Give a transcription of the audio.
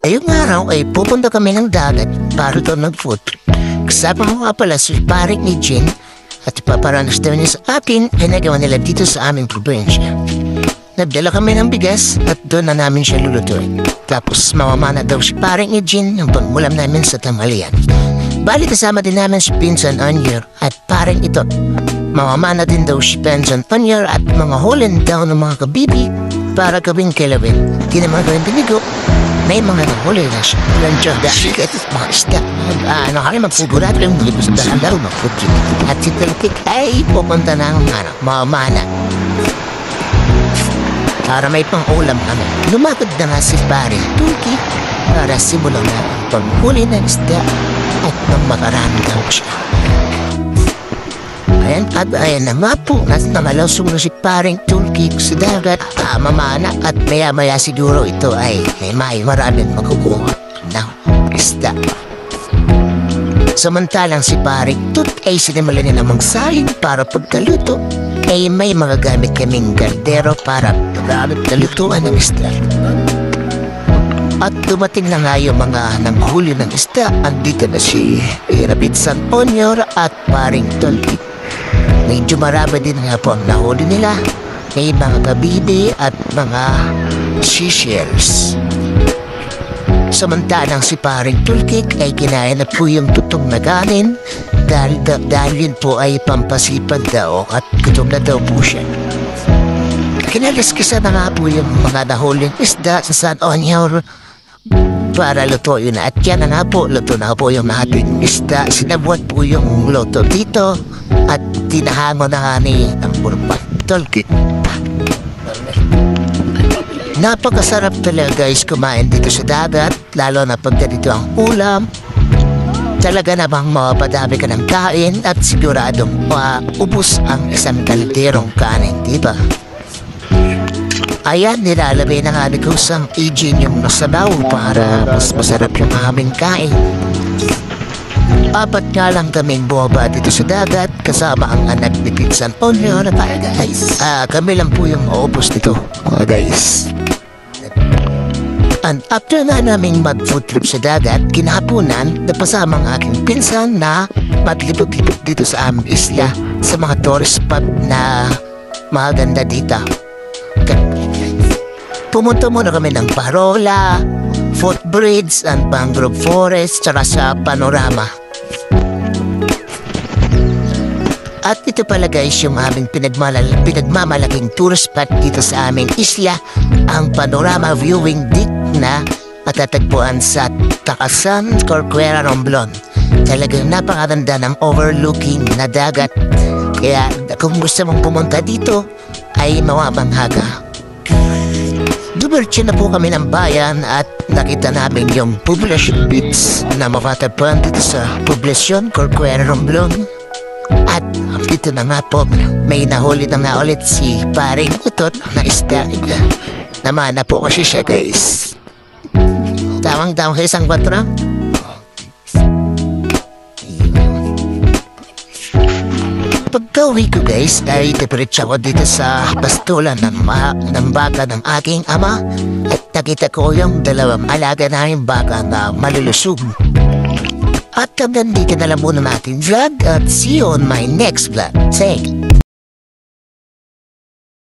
Ngayong araw ay pupunta kami ng dagat para doon mag-food trip. Kasama ko nga pala si paring ni Jen at ipaparanas daw niya sa atin ay nagawa nila dito sa aming probinsya. Nagdala kami ng bigas at doon na namin siya lulutuin. Tapos mamamana daw si paring ni Jen ng pangmulam namin sa tanghalian. Bali kasama din namin si Pinsan Anyer at paring ito. Mamamana din daw si Pinsan Anyer at mga hulin daw ng mga kabibi para gawing kilawin. Di naman gawing binigo. May mga nahuli na siya. Walang dyan dahil at mga isda. Kami magsigurado yung mga gusto na daw mag-food. At si Tulkik ay pupunta ng mamana. Para may pang-ulam kami. Lumapad na nga si paring Tulkik para simulan na ang panghuli ng isda at nang makarami daw siya. Ayan na nga po, namalusong na si paring Tulkik sa dagat, mamana at maya-maya siguro ito ay may maraming makukuha ng isda. Samantalang si paring Tut ay sinimula niya namang sahin para pagkaluto ay may mga gamit kaming gardero para pagkalutuan ng isda. At dumating na nga yung mga nanghuli ng isda. Andito na si Pinsan Anyer at paring Tulkik. Medyo marami din nga po ang nahuli nila. May mga kabibi at mga seashells. Samantalang si paring Tulkik ay kinain na po yung tutong na kanin dahil yun po ay pampasipag daw at gutom na daw po siya. Kinaliskisa na nga po yung mga nahuling isda sa San Anyer para lutuin na. At yan na nga po, luto na po yung ating isda. Sinabuat po yung luto dito at tinahango na nga ni ang burpat Tulkik. Napakasarap talaga guys kumain dito sa dagat, lalo na pag ganito ang ulam. Talaga namang mapapadami ka ng kain at siguradong ubos ang isang kalderong kanin, diba? Ayan, nilalabay na nga ni Kusang Ijin yung nasabaw para mas masarap yung aming kain. Apat nga lang kaming buwaba dito sa dagat kasama ang anak ni Pinsan Anyer na guys. Kami lang po yung maubos dito mga guys. And after na naming mag-food trip sa dagat, kinahaponan, napasama ang aking pinsan na maglibot-libot dito sa aming isla sa mga tourist spot na maganda dito. Pumunta muna kami ng Parola, footbridge, and mangrove forest, tsaka sa panorama. At ito pala guys yung aming pinagmamalaking tourist spot dito sa aming isla, ang panorama viewing deck na matatagpuan sa Takasan, Corcuera, Romblon. Talagang napakaganda ng overlooking na dagat. Kaya kung gusto mong pumunta dito ay mawamangha ka. Dumirtso na po kami ng bayan at nakita namin yung Poblacion Beach na matatagpuan dito sa Poblacion, Corcuera, Romblon. At dito na nga po, may nahuli na nga ulit si paring Utot na isda. Naman na po kasi siya guys. Tawang-tawang sa isang kwatro. Pagka-uwi ko guys ay dipiritsa ko dito sa bastulan ng baka ng aking ama. At nakita ko yung dalawang alaga namin baka na malulusog. At hanggang dito na lang muna natin vlog at see you on my next vlog. Say